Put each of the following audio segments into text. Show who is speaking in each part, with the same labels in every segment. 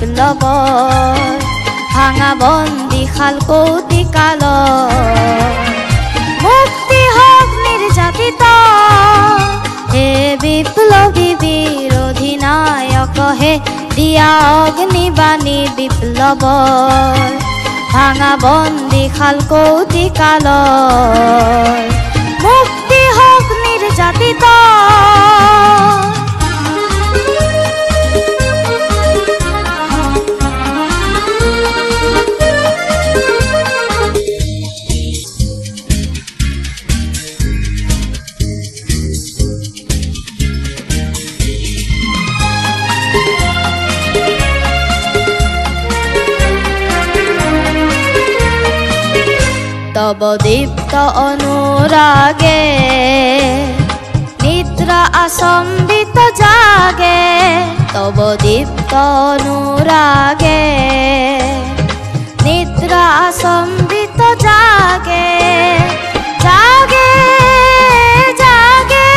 Speaker 1: বিপ্লব ভাঙা বন্দী খাল কৌতিকাল মুক্তি হোক নির্যাতিত হে বিপ্লবী বীর অধিনায়ক হে দিয়া অগ্নিবাণী বিপ্লব ভাঙা বন্দী খাল কৌতিকাল মুক্তি হোক নির্যাতিত তব দীপ্ত অনুরাগে নিদ্রা আসম্বিত জাগে তব দীপ্ত অনুরাগে নিদ্রা আসম্বিত জাগে জাগে জাগে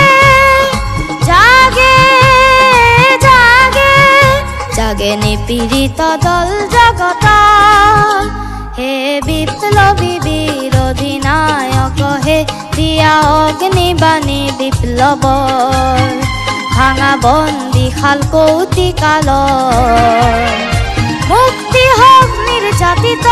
Speaker 1: জাগে জাগে জাগে নিপীড়িত দল জগত হে বিপ্লবী বীর অধিনায়ক হে দিয়া অগ্নিবাণী বিপ্লব ভাঙা বন্দী খাল কৌতিকাল মুক্তি হোক নির্যাতিত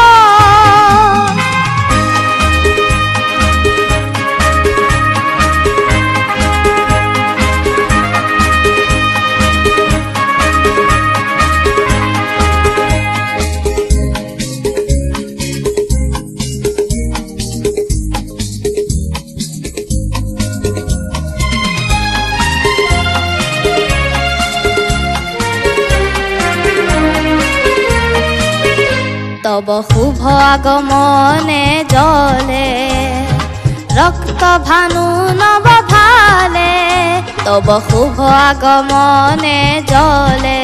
Speaker 1: তব শুভ আগমনে জলে রক্ত ভানু নব ভালে তব শুভ আগমনে জলে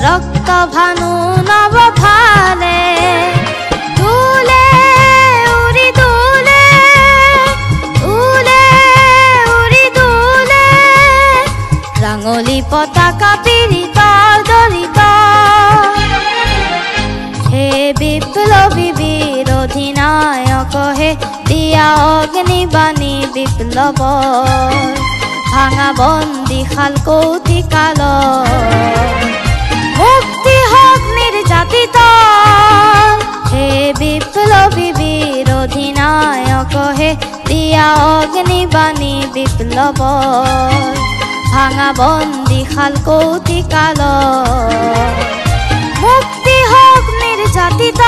Speaker 1: রক্ত ভানু নব ভালে দুলে উড়ি দুলে উলে উড়ি দুলে রাঙলি পতাকা পীড়িত দলিত হে বিপ্লবী বীর অধিনায়ক হে দিয়া অগ্নিবাণী বিপ্লব ভাঙা বন্দী খাল কৌতিকাল মুক্তি হোক নির্যাতিত হে বিপ্লবী বীর অধিনায়ক হে দিয়া অগ্নিবাণী বিপ্লব ভাঙা বন্দী খাল কৌতিকাল মুক্তি হোক নির্যাতিত।